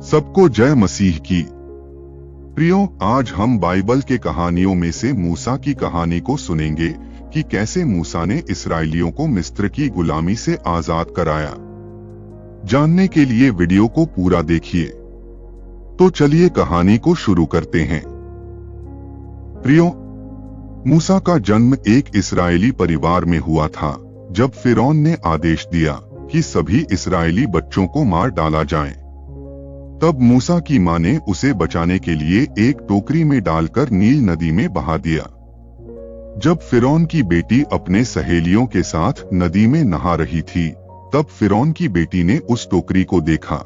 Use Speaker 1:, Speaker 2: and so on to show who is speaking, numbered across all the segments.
Speaker 1: सबको जय मसीह की। प्रियो, आज हम बाइबल के कहानियों में से मूसा की कहानी को सुनेंगे कि कैसे मूसा ने इस्राएलियों को मिस्र की गुलामी से आजाद कराया। जानने के लिए वीडियो को पूरा देखिए। तो चलिए कहानी को शुरू करते हैं। प्रियो, मूसा का जन्म एक इस्राएली परिवार में हुआ था जब फिरौन ने आदेश दिया कि सभी इस्राएली बच्चों को मार डाला जाए। तब मूसा की मां ने उसे बचाने के लिए एक टोकरी में डालकर नील नदी में बहा दिया। जब फिरौन की बेटी अपने सहेलियों के साथ नदी में नहा रही थी, तब फिरौन की बेटी ने उस टोकरी को देखा।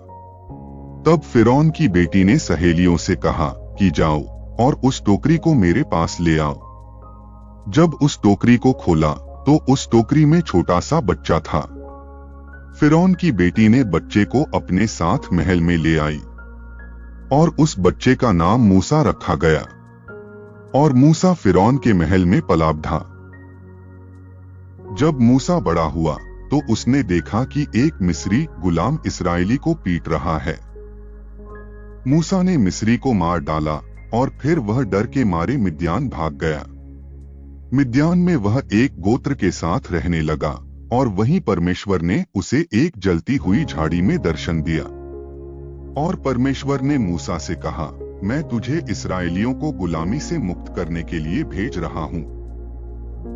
Speaker 1: तब फिरौन की बेटी ने सहेलियों से कहा कि जाओ और उस टोकरी को मेरे पास ले आओ। जब उस टोकरी को खोला तो उस टोकरी में छोटा सा बच्चा था। फिरौन की बेटी ने बच्चे को अपने साथ महल में ले आई और उस बच्चे का नाम मूसा रखा गया और मूसा फिरौन के महल में पला बढ़ा। जब मूसा बड़ा हुआ तो उसने देखा कि एक मिस्री गुलाम इस्राएली को पीट रहा है। मूसा ने मिस्री को मार डाला और फिर वह डर के मारे मिद्यान भाग गया। मिद्यान में वह एक गोत्र के साथ रहने लगा और वहीं परमेश्वर ने उसे एक जलती हुई झाड़ी में दर्शन दिया। और परमेश्वर ने मूसा से कहा, मैं तुझे इस्राएलियों को गुलामी से मुक्त करने के लिए भेज रहा हूँ।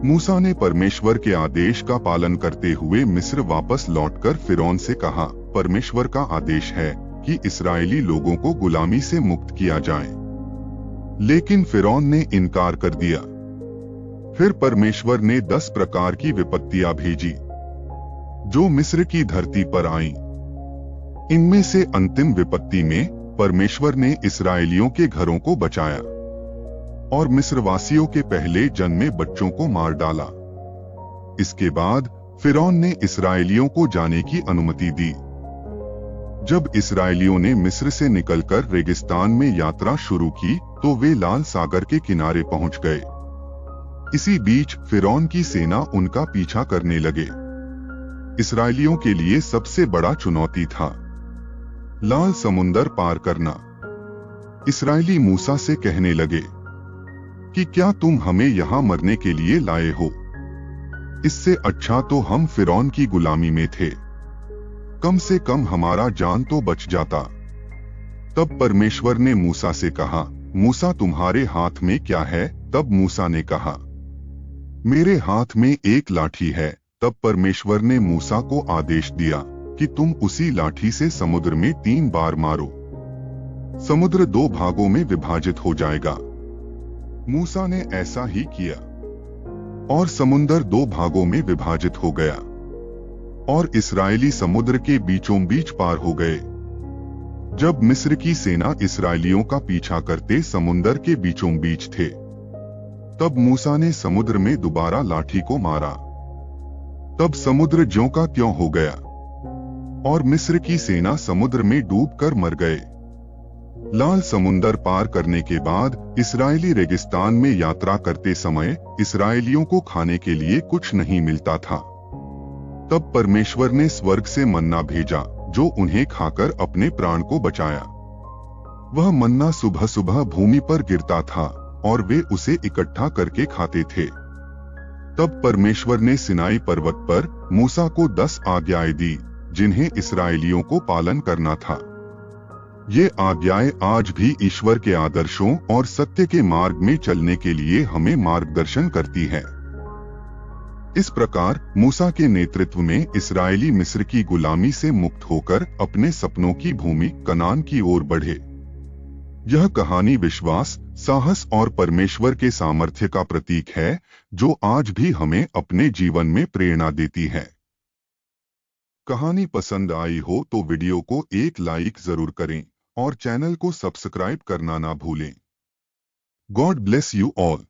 Speaker 1: मूसा ने परमेश्वर के आदेश का पालन करते हुए मिस्र वापस लौटकर फिरौन से कहा, परमेश्वर का आदेश है कि इस्राएली लोगों को गुलामी से मुक्त किया जाए। लेकिन फिरौन ने इनकार कर दिया। फिर परमेश्वर ने 10 प्रकार की विपत्तियां भेजी जो मिस्र की धरती पर आईं। इनमें से अंतिम विपत्ति में परमेश्वर ने इस्राएलियों के घरों को बचाया और मिस्रवासियों के पहले जन्मे बच्चों को मार डाला। इसके बाद फिरौन ने इस्राएलियों को जाने की अनुमति दी। जब इस्राएलियों ने मिस्र से निकलकर रेगिस्तान में यात्रा शुरू की तो वे लाल सागर के किनारे पहुंच गए। इसी बीच फिरौन की सेना उनका पीछा करने लगे। इस्राएलियों के लिए सबसे बड़ा चुनौती था लाल समुंदर पार करना। इस्राएली मूसा से कहने लगे कि क्या तुम हमें यहाँ मरने के लिए लाए हो? इससे अच्छा तो हम फिरौन की गुलामी में थे, कम से कम हमारा जान तो बच जाता। तब परमेश्वर ने मूसा से कहा, मूसा तुम्हारे हाथ में क्या है? तब मूसा ने कहा, मेरे हाथ में एक लाठी है। तब परमेश्वर ने मूसा को आदेश दिया कि तुम उसी लाठी से समुद्र में 3 बार मारो। समुद्र 2 भागों में विभाजित हो जाएगा। मूसा ने ऐसा ही किया और समुद्र 2 भागों में विभाजित हो गया और इस्राएली समुद्र के बीचों बीच पार हो गए। जब मिस्र की सेना इस्राएलियों का पीछा करते समुद्र के बीचों बीच थे, तब मूसा ने समुद्र में दोबारा लाठी को मारा। तब समुद्र ज्यों का त्यों हो गया और मिस्र की सेना समुद्र में डूबकर मर गए। लाल समुंदर पार करने के बाद इस्राएली रेगिस्तान में यात्रा करते समय इस्राएलियों को खाने के लिए कुछ नहीं मिलता था। तब परमेश्वर ने स्वर्ग से मन्ना भेजा जो उन्हें खाकर अपने प्राण को बचाया। वह मन्ना सुबह सुबह भूमि पर गिरता था और वे उसे इकट्ठा करके खाते थे। तब परमेश्वर ने सिनाई पर्वत पर मूसा को 10 आज्ञाएं दी जिन्हें इस्राएलियों को पालन करना था। ये आज्ञाएं आज भी ईश्वर के आदर्शों और सत्य के मार्ग में चलने के लिए हमें मार्गदर्शन करती है। इस प्रकार मूसा के नेतृत्व में इस्राएली मिस्र की गुलामी से मुक्त होकर अपने सपनों की भूमि कनान की ओर बढ़े। यह कहानी विश्वास, साहस और परमेश्वर के सामर्थ्य का प्रतीक है जो आज भी हमें अपने जीवन में प्रेरणा देती है। कहानी पसंद आई हो तो वीडियो को एक लाइक जरूर करें और चैनल को सब्सक्राइब करना ना भूलें। God bless you all.